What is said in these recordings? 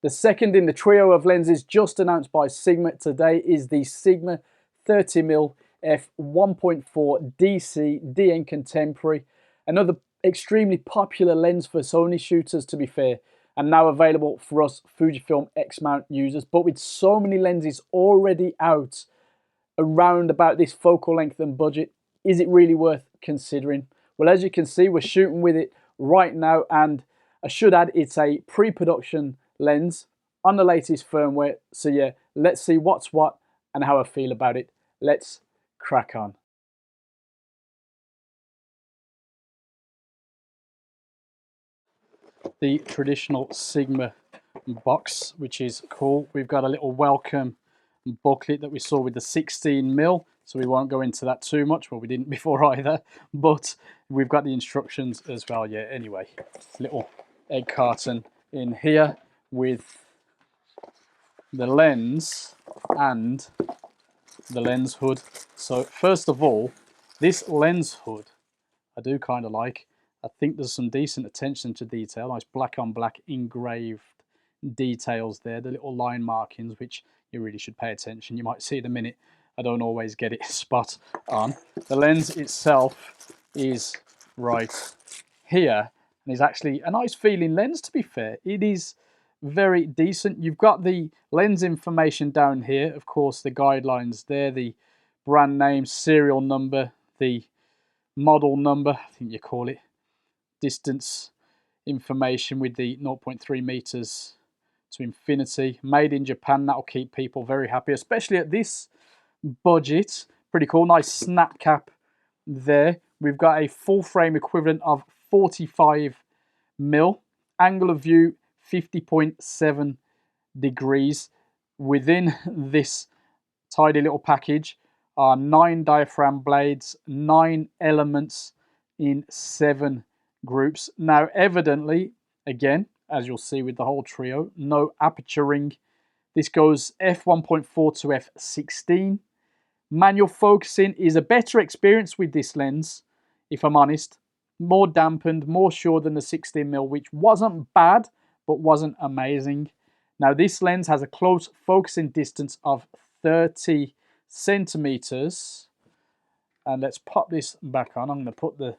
The second in the trio of lenses just announced by Sigma today is the Sigma 30mm f1.4 DC DN Contemporary. Another extremely popular lens for Sony shooters, to be fair, and now available for us Fujifilm X Mount users. But with so many lenses already out around about this focal length and budget, is it really worth considering? Well, as you can see, we're shooting with it right now, and I should add it's a pre-production lens on the latest firmware. So yeah, let's see what's what and how I feel about it. Let's crack on. The traditional Sigma box, which is cool. We've got a little welcome booklet that we saw with the 16mm, so we won't go into that too much. Well, we didn't before either, but we've got the instructions as well. Yeah, anyway, little egg carton in here with the lens and the lens hood. So first of all, this lens hood I do kind of like. I think there's some decent attention to detail. Nice black on black engraved details there, the little line markings, which you really should pay attention. You might see in a minute. I don't always get it spot on. The lens itself is right here, and is actually a nice feeling lens, to be fair. It is very decent. You've got the lens information down here, of course, the guidelines there, the brand name, serial number, the model number, I think you call it, distance information with the 0.3 meters to infinity, made in Japan. That'll keep people very happy, especially at this budget. Pretty cool. Nice snap cap there. We've got a full frame equivalent of 45mm, angle of view 50.7 degrees. Within this tidy little package are 9 diaphragm blades, 9 elements in 7 groups. Now, evidently, again, as you'll see with the whole trio, no aperture ring. This goes f1.4 to f16. Manual focusing is a better experience with this lens, if I'm honest. More dampened, more sure than the 16mm, which wasn't bad, but wasn't amazing. Now, this lens has a close focusing distance of 30 centimeters. And let's pop this back on. I'm going to put the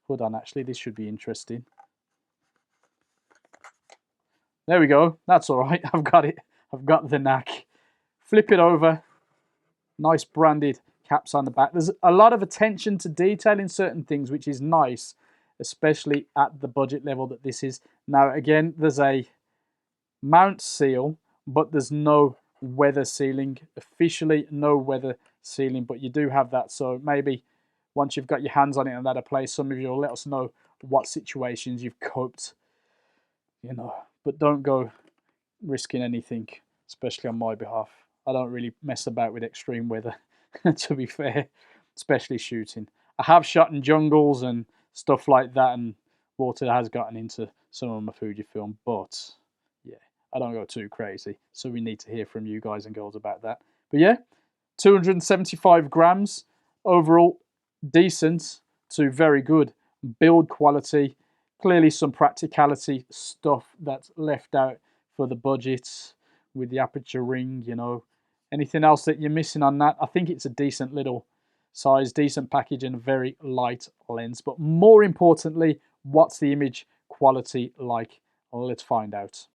hood on, actually. This should be interesting. There we go. That's all right. I've got it. I've got the knack. Flip it over. Nice branded caps on the back. There's a lot of attention to detail in certain things, which is nice, especially at the budget level that this is. Now, again, there's a mount seal, but there's no weather sealing. Officially, no weather sealing, but you do have that. So maybe once you've got your hands on it and that place, some of you will let us know what situations you've coped, you know. But don't go risking anything, especially on my behalf. I don't really mess about with extreme weather, to be fair, especially shooting. I have shot in jungles and stuff like that, and water has gotten into some of my Fujifilm, but yeah, I don't go too crazy. So we need to hear from you guys and girls about that. But yeah, 275 grams, overall decent to very good build quality. Clearly some practicality stuff that's left out for the budget with the aperture ring, you know. Anything else that you're missing on that? I think it's a decent little size, decent package, and a very light lens. But more importantly, what's the image quality like? Well, let's find out.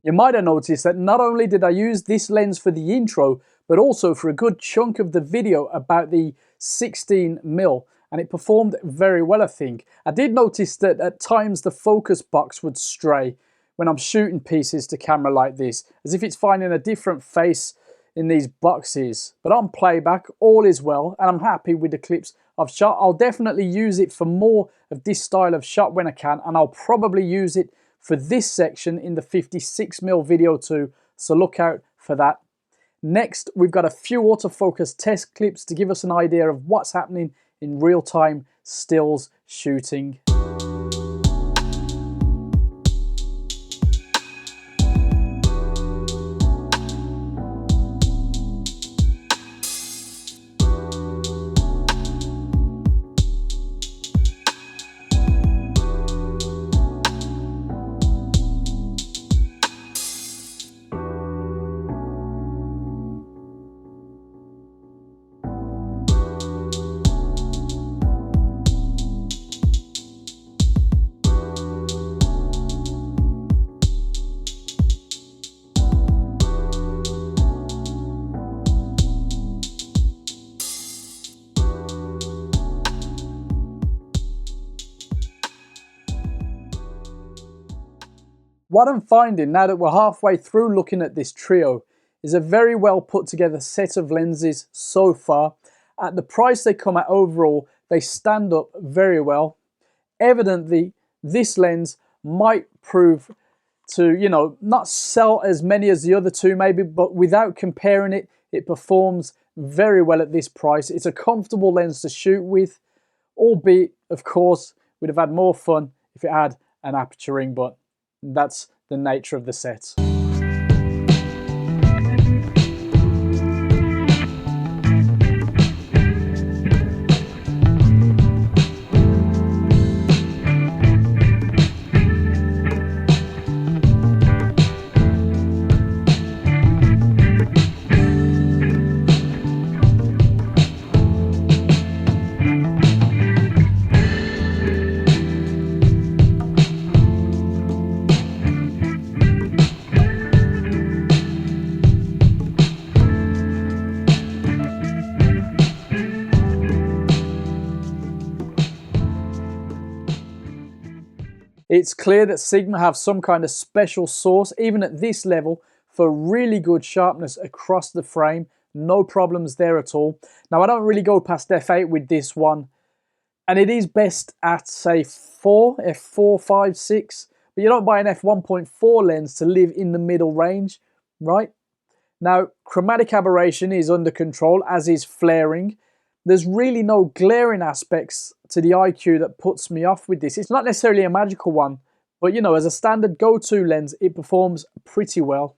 You might have noticed that not only did I use this lens for the intro, but also for a good chunk of the video about the 16mm, and it performed very well, I think. I did notice that at times the focus box would stray when I'm shooting pieces to camera like this, as if it's finding a different face in these boxes, but on playback all is well, and I'm happy with the clips I've shot. I'll definitely use it for more of this style of shot when I can, and I'll probably use it for this section in the 56mm video too, so look out for that. Next, we've got a few autofocus test clips to give us an idea of what's happening in real-time stills shooting. What I'm finding now that we're halfway through looking at this trio is a very well put together set of lenses so far. At the price they come at overall, they stand up very well. Evidently, this lens might prove to, you know, not sell as many as the other two maybe, but without comparing it, it performs very well at this price. It's a comfortable lens to shoot with, albeit, of course, we'd have had more fun if it had an aperture ring, but that's the nature of the set. It's clear that Sigma have some kind of special sauce, even at this level, for really good sharpness across the frame. No problems there at all. Now, I don't really go past f8 with this one, and it is best at, say, f4, 5, 6, but you don't buy an f1.4 lens to live in the middle range, right? Now, chromatic aberration is under control, as is flaring. There's really no glaring aspects to the IQ that puts me off with this. It's not necessarily a magical one, but you know, as a standard go-to lens, it performs pretty well.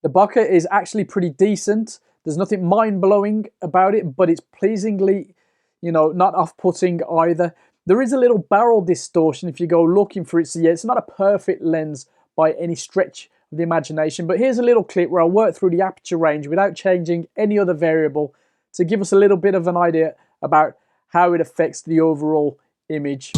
The bokeh is actually pretty decent. There's nothing mind-blowing about it, but it's pleasingly, you know, not off-putting either. There is a little barrel distortion if you go looking for it, so yeah, it's not a perfect lens by any stretch of the imagination, but here's a little clip where I work through the aperture range without changing any other variable to give us a little bit of an idea about how it affects the overall image.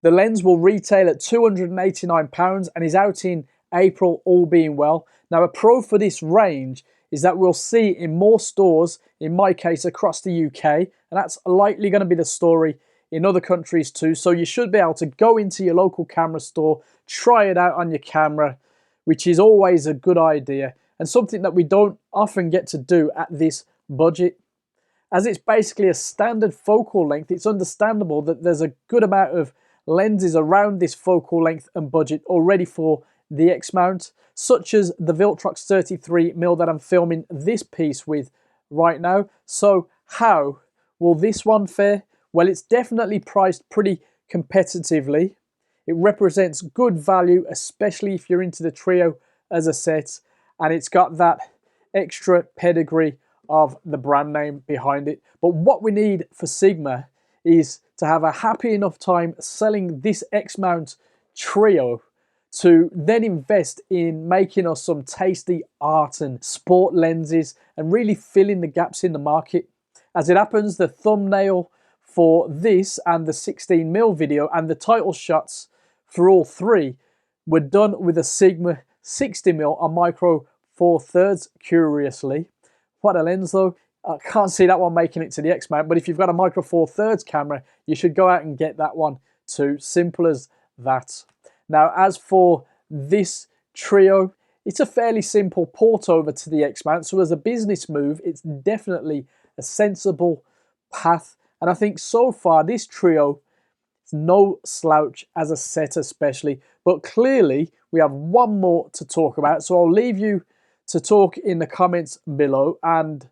The lens will retail at £289 and is out in April, all being well. Now, a pro for this range is that we'll see in more stores, in my case across the UK, and that's likely going to be the story in other countries too. So you should be able to go into your local camera store, try it out on your camera, which is always a good idea and something that we don't often get to do at this budget. As it's basically a standard focal length, it's understandable that there's a good amount of lenses around this focal length and budget already for the X Mount, such as the Viltrox 33mm that I'm filming this piece with right now. So how will this one fare? Well, it's definitely priced pretty competitively. It represents good value, especially if you're into the Trio as a set, and it's got that extra pedigree of the brand name behind it. But what we need for Sigma is to have a happy enough time selling this X Mount Trio to then invest in making us some tasty art and sport lenses and really filling the gaps in the market. As it happens, the thumbnail for this and the 16mm video and the title shots for all three were done with a Sigma 60mm on micro 4/3, curiously. What a lens though. I can't see that one making it to the X Mount, but if you've got a micro 4/3 camera, you should go out and get that one too. Simple as that. Now, as for this Trio, it's a fairly simple port over to the X Mount, so as a business move, it's definitely a sensible path. And I think so far, this Trio is no slouch as a set especially, but clearly we have one more to talk about, so I'll leave you to talk in the comments below, and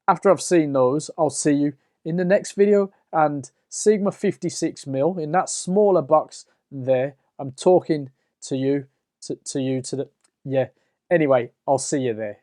after I've seen those, I'll see you in the next video. And Sigma 56mm in that smaller box there, I'm talking to you, yeah. Anyway, I'll see you there.